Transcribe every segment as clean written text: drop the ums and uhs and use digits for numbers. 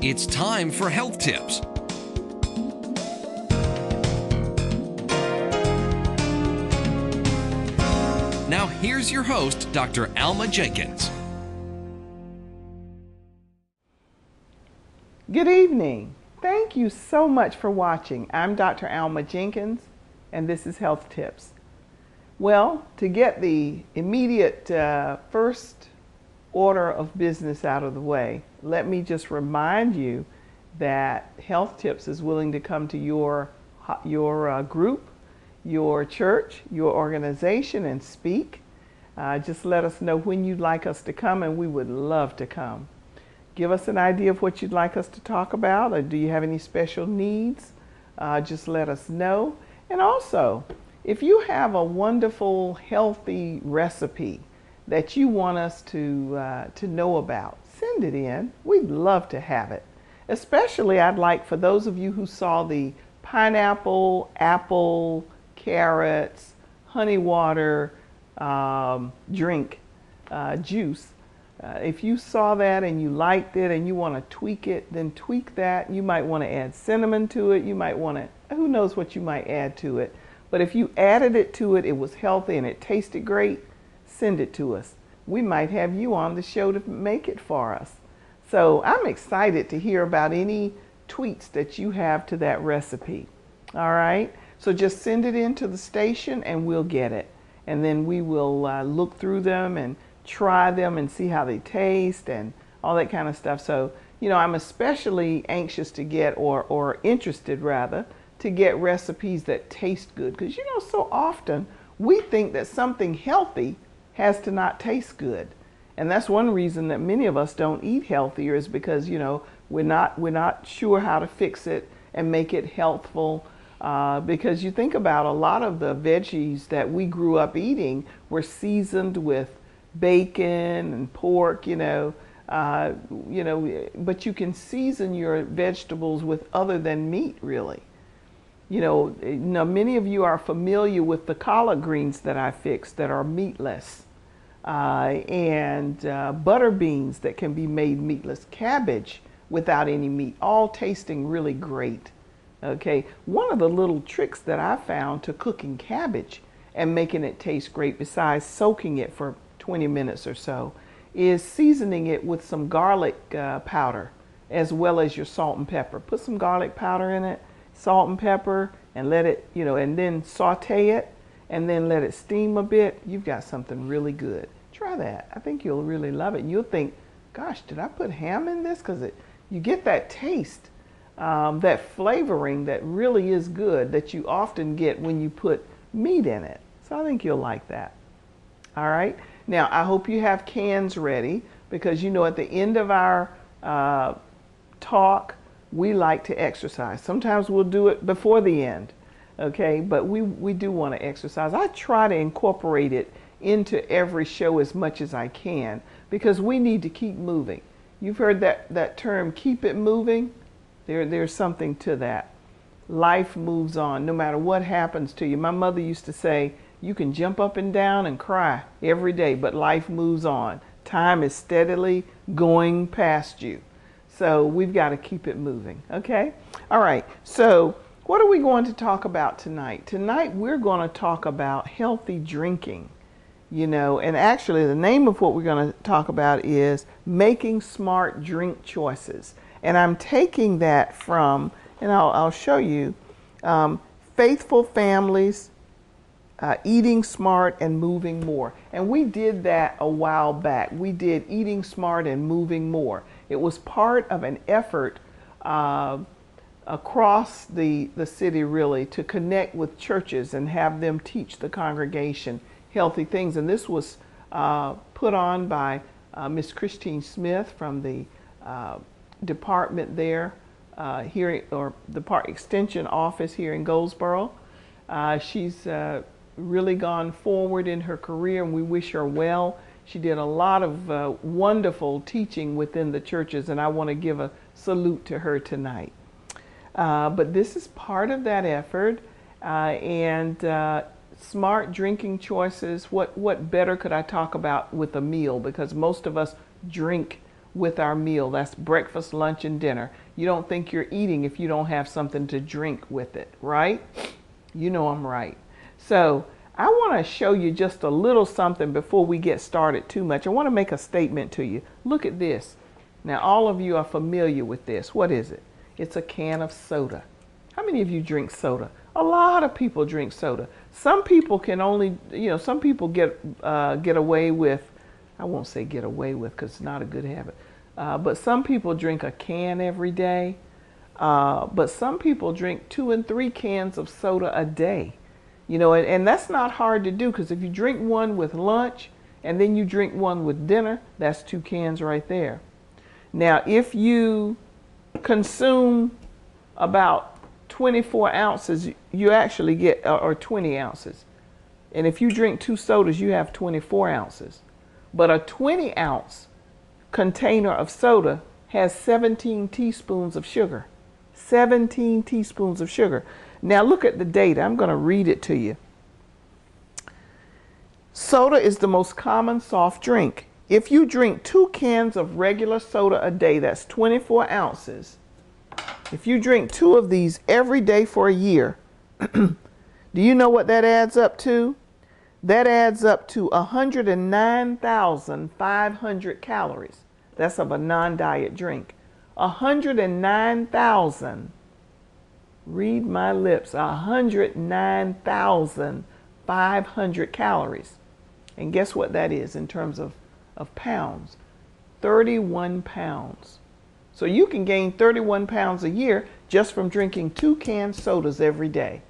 It's time for health tips. Now here's your host, Dr. Alma Jenkins. Good evening. Thank you so much for watching. I'm Dr. Alma Jenkins, and this is Health Tips. Well, to get the immediate first order of business out of the way, let me just remind you that Health Tips is willing to come to your group, your church, your organization and speak. Just let us know when you'd like us to come, and we would love to come. Give us an idea of what you'd like us to talk about, or do you have any special needs? Just let us know. And also, if you have a wonderful, healthy recipe that you want us to know about, send it in. We'd love to have it. Especially, I'd like for those of you who saw the pineapple, apple, carrots, honey water drink juice. If you saw that and you liked it and you want to tweak it, then tweak that. You might want to add cinnamon to it. You might want to, who knows what you might add to it. But if you added it to it, it was healthy and it tasted great, send it to us. We might have you on the show to make it for us. So I'm excited to hear about any tweaks that you have to that recipe. All right. So just send it in to the station and we'll get it. And then we will look through them and try them and see how they taste and all that kind of stuff. So, you know, I'm especially anxious to get, or interested rather, to get recipes that taste good. Because, you know, so often we think that something healthy has to not taste good. And that's one reason that many of us don't eat healthier, is because, you know, we're not sure how to fix it and make it healthful. Because you think about a lot of the veggies that we grew up eating were seasoned with bacon and pork, but you can season your vegetables with other than meat, really. Now many of you are familiar with the collard greens that I fixed that are meatless, and butter beans that can be made meatless, cabbage without any meat, all tasting really great. Okay, one of the little tricks that I found to cooking cabbage and making it taste great, besides soaking it for 20 minutes or so, is seasoning it with some garlic powder as well as your salt and pepper. Put some garlic powder in it, salt and pepper, and let it, and then saute it and then let it steam a bit. You've got something really good. Try that. I think you'll really love it. And you'll think, gosh, did I put ham in this? Because you get that taste, that flavoring that really is good that you often get when you put meat in it. So I think you'll like that. All right. Now, I hope you have cans ready, because, at the end of our talk, we like to exercise. Sometimes we'll do it before the end, okay? But we do want to exercise. I try to incorporate it into every show as much as I can, because we need to keep moving. You've heard that term, keep it moving? There's something to that. Life moves on, no matter what happens to you. My mother used to say, you can jump up and down and cry every day, but life moves on. Time is steadily going past you. So we've got to keep it moving, okay? All right, so what are we going to talk about tonight? Tonight we're going to talk about healthy drinking, and actually the name of what we're going to talk about is making smart drink choices. And I'm taking that from, and I'll show you, Faithful Families, Eating Smart and Moving More. And we did that a while back. We did Eating Smart and Moving More. It was part of an effort across the city, really, to connect with churches and have them teach the congregation healthy things. And this was put on by Miss Christine Smith from the department there, the extension office here in Goldsboro. She's really gone forward in her career, and we wish her well. She did a lot of wonderful teaching within the churches, and I want to give a salute to her tonight. But this is part of that effort, and smart drinking choices. What better could I talk about with a meal? Because most of us drink with our meal. That's breakfast, lunch, and dinner. You don't think you're eating if you don't have something to drink with it, right? You know I'm right. So I want to show you just a little something before we get started too much. I want to make a statement to you. Look at this. Now, all of you are familiar with this. What is it? It's a can of soda. How many of you drink soda? A lot of people drink soda. Some people can only, some people get away with, I won't say get away with because it's not a good habit, but some people drink a can every day. But some people drink 2 and 3 cans of soda a day. And that's not hard to do, because if you drink one with lunch and then you drink one with dinner, that's 2 cans right there. Now, if you consume about 24 ounces, you actually get, or 20 ounces. And if you drink 2 sodas, you have 24 ounces. But a 20-ounce container of soda has 17 teaspoons of sugar. 17 teaspoons of sugar. Now look at the data. I'm going to read it to you. Soda is the most common soft drink. If you drink 2 cans of regular soda a day, that's 24 ounces. If you drink 2 of these every day for a year, do you know what that adds up to? That adds up to 109,500 calories. That's of a non-diet drink. 109,000. Read my lips. 109,500 calories. And guess what that is in terms of pounds? 31 pounds. So you can gain 31 pounds a year just from drinking 2 canned sodas every day.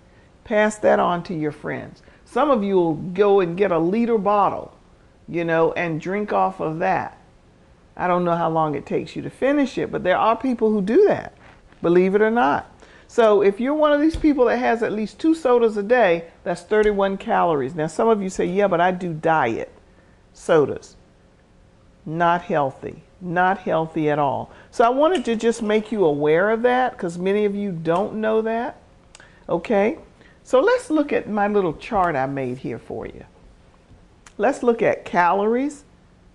Pass that on to your friends. Some of you will go and get a liter bottle, and drink off of that. I don't know how long it takes you to finish it, but there are people who do that, believe it or not. So if you're one of these people that has at least 2 sodas a day, that's 31 calories. Now, some of you say, yeah, but I do diet sodas. Not healthy. Not healthy at all. So I wanted to just make you aware of that, because many of you don't know that. Okay? So let's look at my little chart I made here for you. Let's look at calories,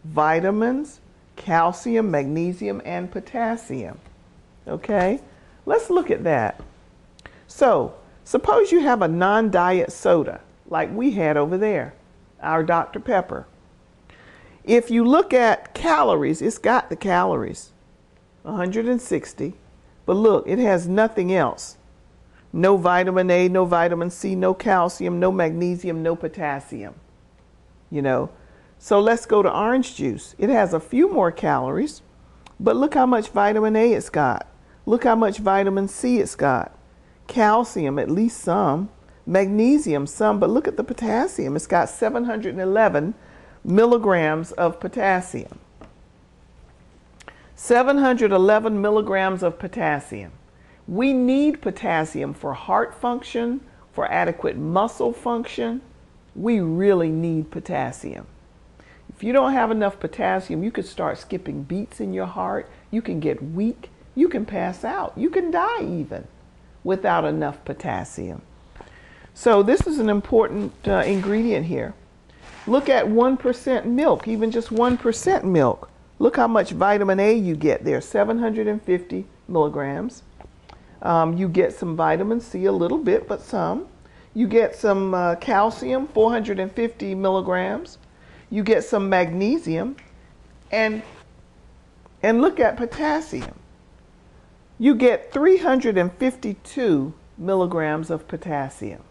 vitamins, calcium, magnesium, and potassium. Okay? Let's look at that. So, suppose you have a non-diet soda, like we had over there, our Dr. Pepper. If you look at calories, it's got the calories, 160, but look, it has nothing else. No vitamin A, no vitamin C, no calcium, no magnesium, no potassium. So let's go to orange juice. It has a few more calories, but look how much vitamin A it's got. Look how much vitamin C it's got. Calcium, at least some. Magnesium, some, but look at the potassium. It's got 711 milligrams of potassium. 711 milligrams of potassium. We need potassium for heart function, for adequate muscle function. We really need potassium. If you don't have enough potassium, you could start skipping beats in your heart. You can get weak. You can pass out. You can die even without enough potassium. So this is an important ingredient here. Look at 1% milk, even just 1% milk. Look how much vitamin A you get there, 750 milligrams. You get some vitamin C, a little bit, but some. You get some calcium, 450 milligrams. You get some magnesium, and look at potassium. You get 352 milligrams of potassium.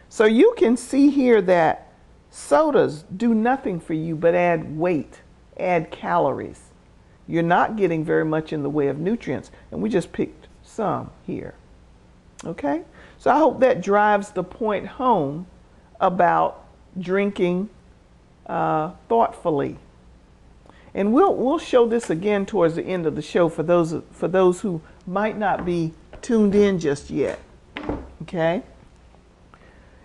So you can see here that sodas do nothing for you but add weight, add calories. You're not getting very much in the way of nutrients, and we just picked some here. Okay? So I hope that drives the point home about drinking thoughtfully. And we'll show this again towards the end of the show for those who might not be tuned in just yet. Okay?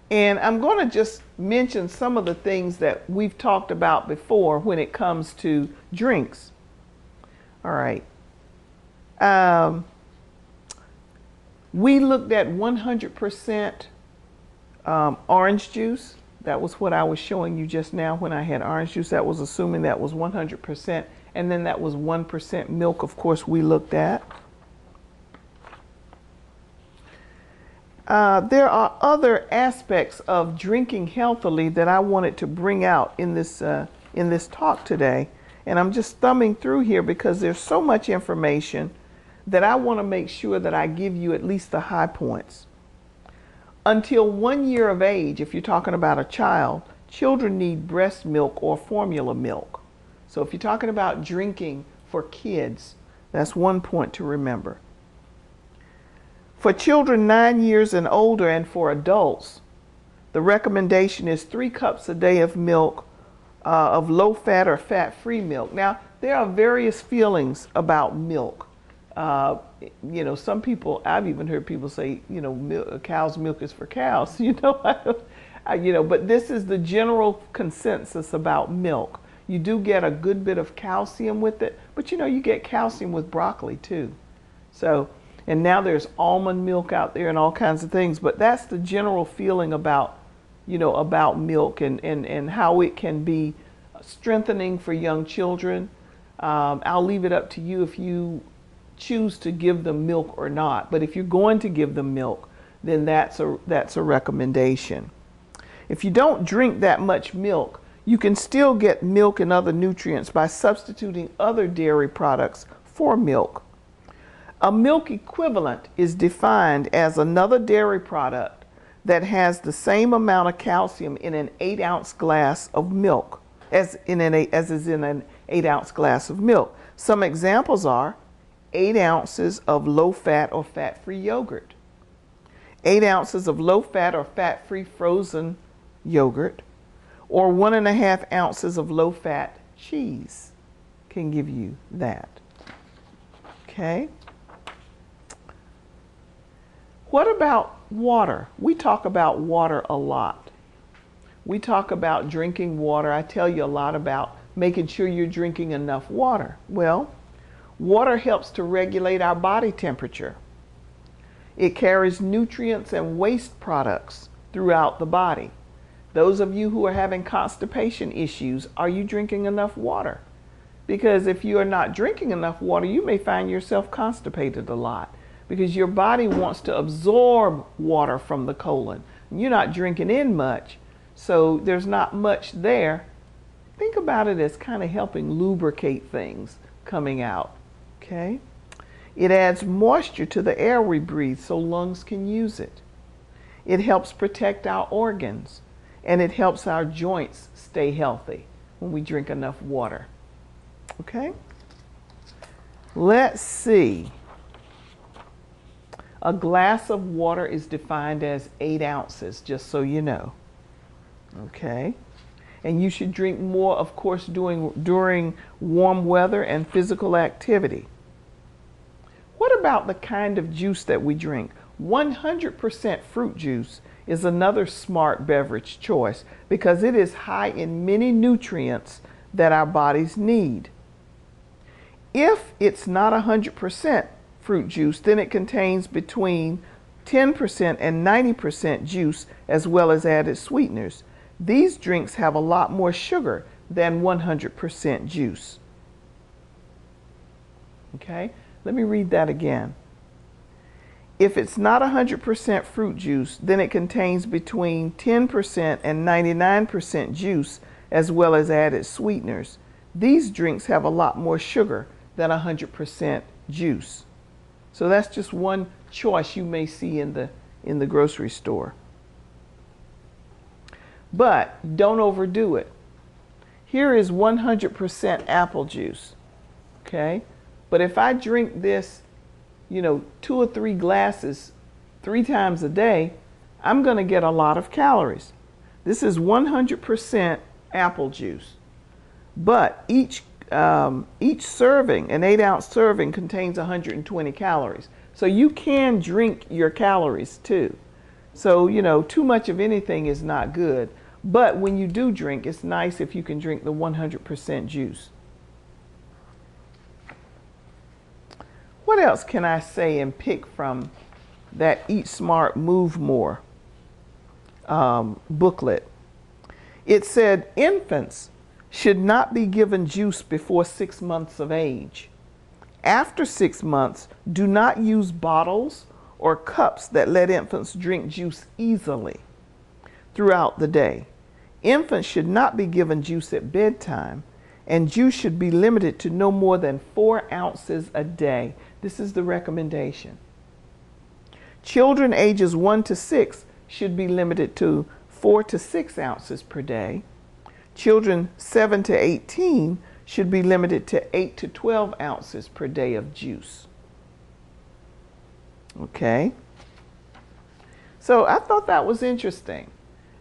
And I'm going to just mention some of the things that we've talked about before when it comes to drinks. All right. We looked at 100% orange juice. That was what I was showing you just now when I had orange juice. That was assuming that was 100%. And then that was 1% milk, of course, we looked at. There are other aspects of drinking healthily that I wanted to bring out in this talk today. And I'm just thumbing through here because there's so much information that I want to make sure that I give you at least the high points. Until 1 year of age, if you're talking about a child, children need breast milk or formula milk. So if you're talking about drinking for kids, that's one point to remember. For children 9 years and older and for adults, the recommendation is 3 cups a day of milk, of low-fat or fat-free milk. Now, there are various feelings about milk. Some people, I've even heard people say, cow's milk is for cows, but this is the general consensus about milk. You do get a good bit of calcium with it, but you get calcium with broccoli too. So, and now there's almond milk out there and all kinds of things, but that's the general feeling about, about milk and how it can be strengthening for young children. I'll leave it up to you if you choose to give them milk or not. But if you're going to give them milk, then that's a recommendation. If you don't drink that much milk, you can still get milk and other nutrients by substituting other dairy products for milk. A milk equivalent is defined as another dairy product that has the same amount of calcium in an 8-ounce glass of milk as is in an 8-ounce glass of milk. Some examples are 8 ounces of low-fat or fat-free yogurt, 8 ounces of low-fat or fat-free frozen yogurt, or 1.5 ounces of low-fat cheese can give you that. Okay. What about water? We talk about water a lot. We talk about drinking water. I tell you a lot about making sure you're drinking enough water. Well, water helps to regulate our body temperature. It carries nutrients and waste products throughout the body. Those of you who are having constipation issues, are you drinking enough water? Because if you are not drinking enough water, you may find yourself constipated a lot because your body wants to absorb water from the colon. You're not drinking in much, so there's not much there. Think about it as kind of helping lubricate things coming out. Okay? It adds moisture to the air we breathe so lungs can use it. It helps protect our organs, and it helps our joints stay healthy when we drink enough water. Okay? Let's see. A glass of water is defined as 8 ounces, just so you know. Okay? And you should drink more, of course, during warm weather and physical activity. What about the kind of juice that we drink? 100% fruit juice is another smart beverage choice because it is high in many nutrients that our bodies need. If it's not 100% fruit juice, then it contains between 10% and 90% juice as well as added sweeteners. These drinks have a lot more sugar than 100% juice. Okay, let me read that again. If it's not 100% fruit juice, then it contains between 10% and 99% juice as well as added sweeteners. These drinks have a lot more sugar than 100% juice. So that's just one choice you may see in the grocery store. But don't overdo it. Here is 100% apple juice. Okay? But if I drink this, 2 or 3 glasses 3 times a day, I'm going to get a lot of calories. This is 100% apple juice. But each serving, an 8-ounce serving, contains 120 calories. So you can drink your calories too. So, too much of anything is not good. But when you do drink, it's nice if you can drink the 100% juice. What else can I say and pick from that Eat Smart, Move More booklet? It said infants should not be given juice before 6 months of age. After 6 months, do not use bottles or cups that let infants drink juice easily throughout the day. Infants should not be given juice at bedtime, and juice should be limited to no more than 4 ounces a day. This is the recommendation. Children ages 1 to 6 should be limited to 4 to 6 ounces per day. Children 7 to 18 should be limited to 8 to 12 ounces per day of juice. Okay. So I thought that was interesting.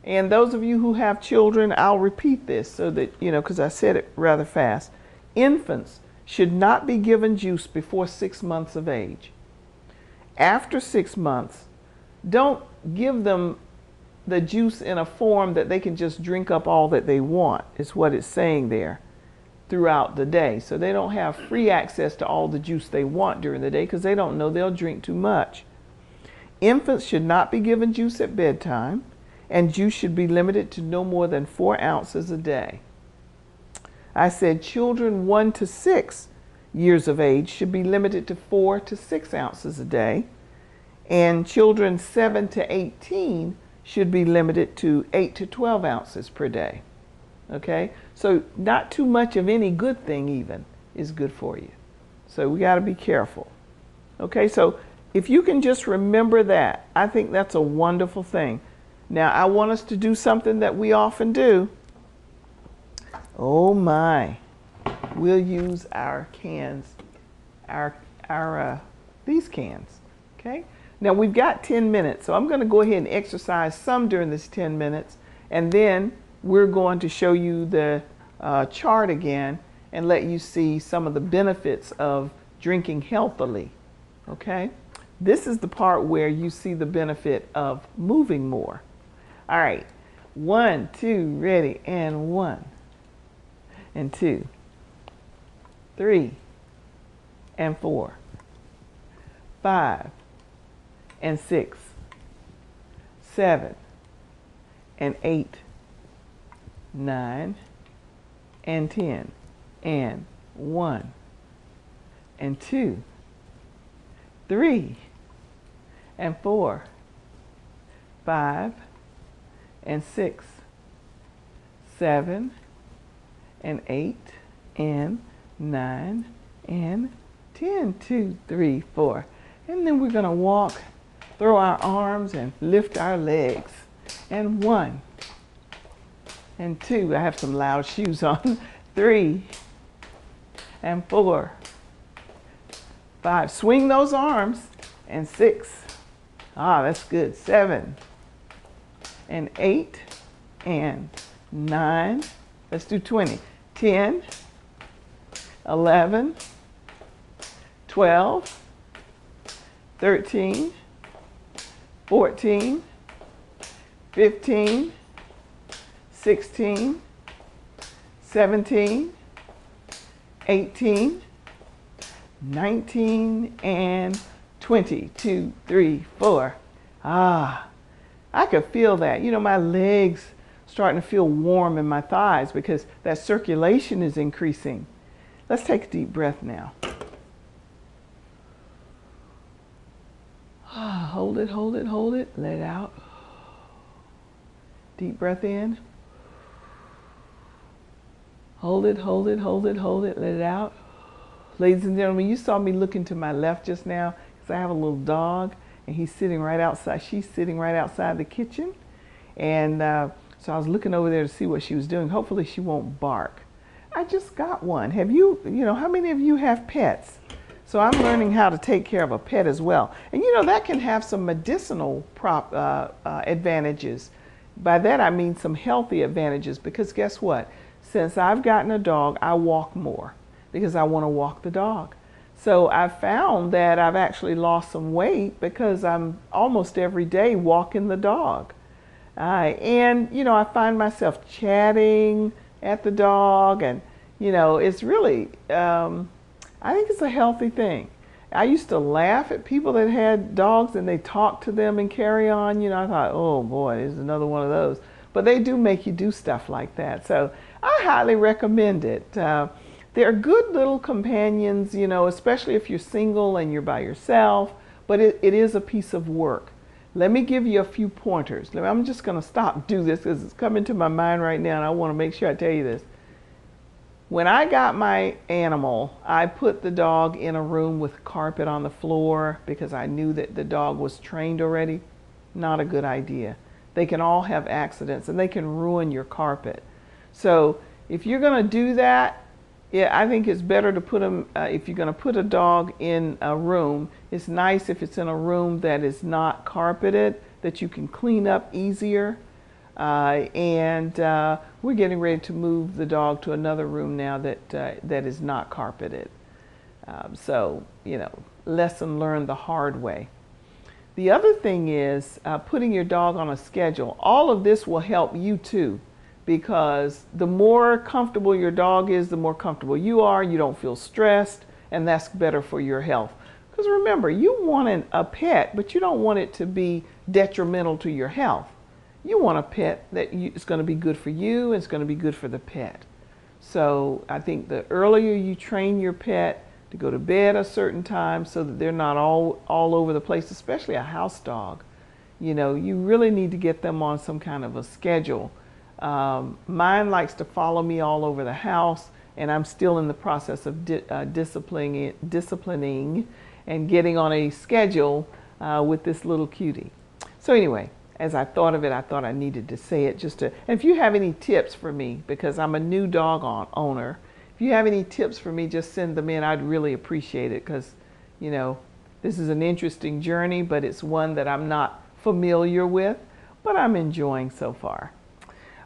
And those of you who have children, I'll repeat this so that, because I said it rather fast. Infants should not be given juice before 6 months of age. After 6 months, don't give them the juice in a form that they can just drink up all that they want, is what it's saying there, throughout the day. So they don't have free access to all the juice they want during the day because they don't know they'll drink too much. Infants should not be given juice at bedtime, and juice should be limited to no more than 4 ounces a day. I said children 1 to 6 years of age should be limited to 4 to 6 ounces a day, and children 7 to 18 should be limited to 8 to 12 ounces per day. Okay, so not too much of any good thing even is good for you. So we got to be careful. Okay, so if you can just remember that, I think that's a wonderful thing. Now I want us to do something that we often do. Oh my, we'll use our cans, these cans. Okay. Now we've got 10 minutes, so I'm going to go ahead and exercise some during this 10 minutes, and then we're going to show you the chart again and let you see some of the benefits of drinking healthily. Okay? This is the part where you see the benefit of moving more. All right. 1, 2, ready, and 1, and 2, 3, and 4, 5, and 6, 7, and 8, 9, and 10, and 1, and 2, 3, and 4, 5, and 6, 7, and 8, and 9, and 10, 2, 3, 4. And then we're going to walk, throw our arms, and lift our legs. And 1, and 2, I have some loud shoes on, 3, and 4, 5, swing those arms, and 6, that's good, 7, and 8, and 9, let's do 20, 10, 11, 12, 13, 14, 15, 16, 17, 18, 19, and 20. 2, 3, 4. I could feel that. My legs starting to feel warm in my thighs because that circulation is increasing. Let's take a deep breath now. Hold it, hold it, hold it. Let it out. Deep breath in. Hold it, hold it, hold it, hold it. Let it out. Ladies and gentlemen, you saw me looking to my left just now because I have a little dog and he's sitting right outside. She's sitting right outside the kitchen. And so I was looking over there to see what she was doing. Hopefully she won't bark. I just got one. Have you, how many of you have pets? So I'm learning how to take care of a pet as well. And that can have some medicinal advantages. By that I mean some healthy advantages, because guess what? Since I've gotten a dog, I walk more because I want to walk the dog. So I've found that I've actually lost some weight because I'm almost every day walking the dog. And I find myself chatting at the dog, and it's really, I think it's a healthy thing. I used to laugh at people that had dogs and they talk to them and carry on. I thought, oh boy, there's another one of those. But they do make you do stuff like that. So I highly recommend it. They're good little companions, you know, especially if you're single and you're by yourself, but it is a piece of work. Let me give you a few pointers. I'm just going to stop and do this because it's coming to my mind right now, and I want to make sure I tell you this. When I got my animal, I put the dog in a room with carpet on the floor because I knew that the dog was trained already. Not a good idea. They can all have accidents and they can ruin your carpet. So if you're going to do that, yeah, I think it's better to put them, if you're going to put a dog in a room, it's nice if it's in a room that is not carpeted, that you can clean up easier. We're getting ready to move the dog to another room now that is not carpeted. So, you know, lesson learned the hard way. The other thing is putting your dog on a schedule. All of this will help you too, because the more comfortable your dog is, the more comfortable you are. You don't feel stressed, and that's better for your health. Because remember, you want a pet, but you don't want it to be detrimental to your health. You want a pet that is going to be good for you and it's going to be good for the pet. So I think the earlier you train your pet to go to bed a certain time so that they're not all over the place, especially a house dog, you know, you really need to get them on some kind of a schedule. Mine likes to follow me all over the house, and I'm still in the process of disciplining and getting on a schedule with this little cutie. So anyway, as I thought of it, I thought I needed to say it and if you have any tips for me, because I'm a new dog owner, if you have any tips for me, just send them in. I'd really appreciate it because, you know, this is an interesting journey, but it's one that I'm not familiar with, but I'm enjoying so far.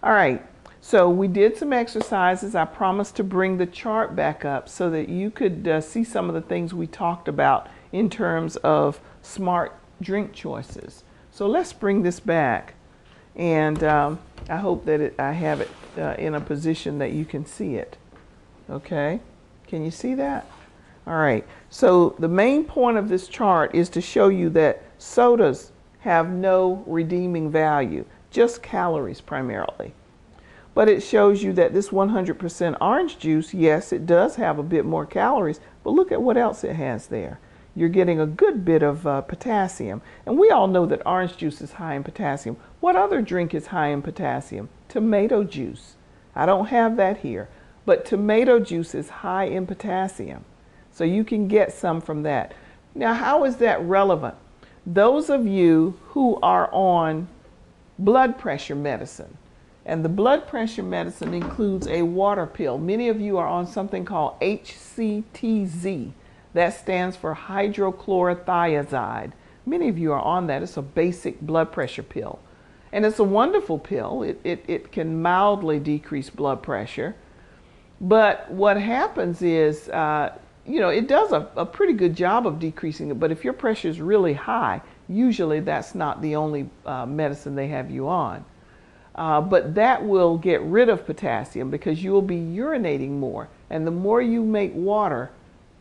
All right, so we did some exercises. I promised to bring the chart back up so that you could see some of the things we talked about in terms of smart drink choices. So let's bring this back, and I hope that I have it in a position that you can see it. Okay, can you see that? All right, so the main point of this chart is to show you that sodas have no redeeming value, just calories primarily. But it shows you that this 100% orange juice, yes, it does have a bit more calories, but look at what else it has there. You're getting a good bit of potassium. And we all know that orange juice is high in potassium. What other drink is high in potassium? Tomato juice. I don't have that here, but tomato juice is high in potassium. So you can get some from that. Now, how is that relevant? Those of you who are on blood pressure medicine, and the blood pressure medicine includes a water pill. Many of you are on something called HCTZ. That stands for hydrochlorothiazide. Many of you are on that. It's a basic blood pressure pill. And it's a wonderful pill. It can mildly decrease blood pressure. But what happens is, you know, it does a pretty good job of decreasing it. But if your pressure is really high, usually that's not the only medicine they have you on. But that will get rid of potassium because you will be urinating more. And the more you make water,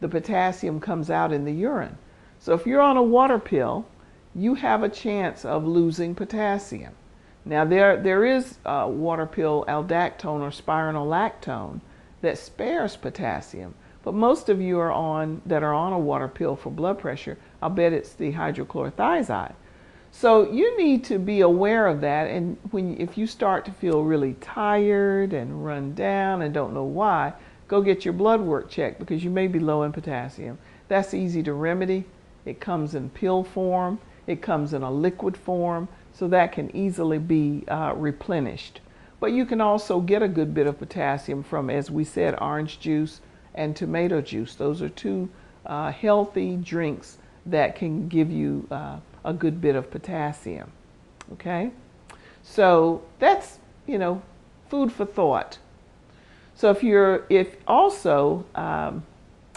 the potassium comes out in the urine. So if you're on a water pill, you have a chance of losing potassium. Now there is a water pill, aldactone or spironolactone, that spares potassium. But most of you are on a water pill for blood pressure, I'll bet it's the hydrochlorothiazide. So you need to be aware of that, and if you start to feel really tired and run down and don't know why, go get your blood work checked because you may be low in potassium. That's easy to remedy. It comes in pill form. It comes in a liquid form, so that can easily be replenished. But you can also get a good bit of potassium from, as we said, orange juice and tomato juice. Those are two healthy drinks that can give you a good bit of potassium. Okay? So that's, you know, food for thought. So if also,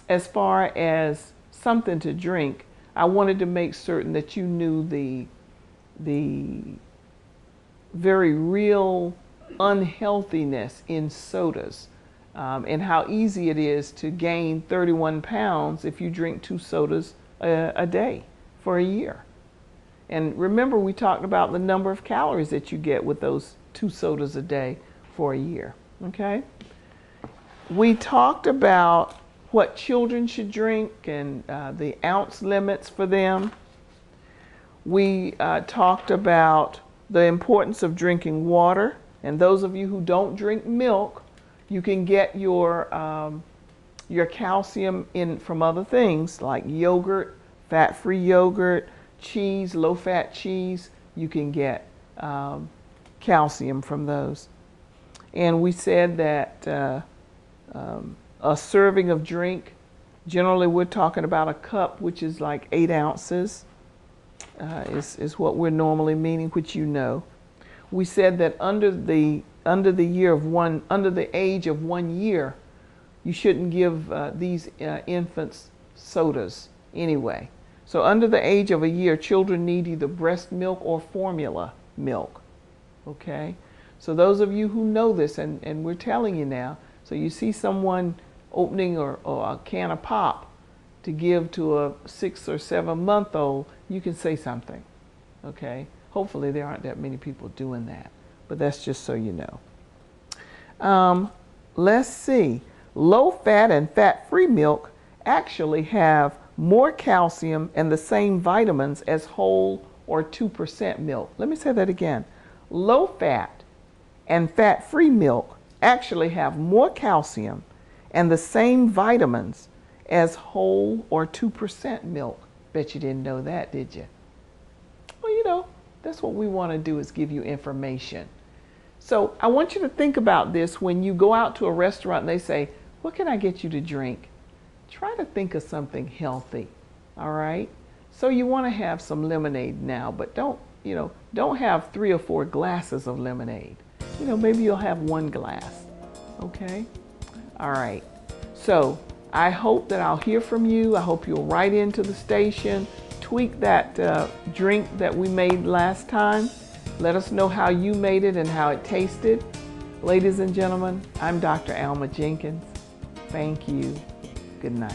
as far as something to drink, I wanted to make certain that you knew the very real unhealthiness in sodas, and how easy it is to gain 31 pounds if you drink 2 sodas a day for a year. And remember, we talked about the number of calories that you get with those 2 sodas a day for a year. Okay? We talked about what children should drink and the ounce limits for them. We talked about the importance of drinking water. And those of you who don't drink milk, you can get your calcium in from other things like yogurt, fat-free yogurt, cheese, low-fat cheese. You can get calcium from those. And we said that a serving of drink, generally we're talking about a cup, which is like 8 ounces, is what we're normally meaning, which you know. We said that under the age of 1 year, you shouldn't give these infants sodas anyway. So under the age of a year, children need either breast milk or formula milk. Okay? So those of you who know this, and we're telling you now, so you see someone opening or a can of pop to give to a 6 or 7 month old, you can say something. Okay? Hopefully there aren't that many people doing that, but that's just so you know. Let's see. Low-fat and fat-free milk actually have more calcium and the same vitamins as whole or 2% milk. Let me say that again. Low-fat and fat-free milk actually have more calcium and the same vitamins as whole or 2% milk. Bet you didn't know that, did you? Well, you know, that's what we want to do, is give you information. So I want you to think about this when you go out to a restaurant and they say, what can I get you to drink? Try to think of something healthy, all right? So you want to have some lemonade now, but don't have 3 or 4 glasses of lemonade. Maybe you'll have 1 glass, okay? All right. So I hope that I'll hear from you. I hope you'll write into the station, tweak that drink that we made last time. Let us know how you made it and how it tasted. Ladies and gentlemen, I'm Dr. Alma Jenkins. Thank you. Good night.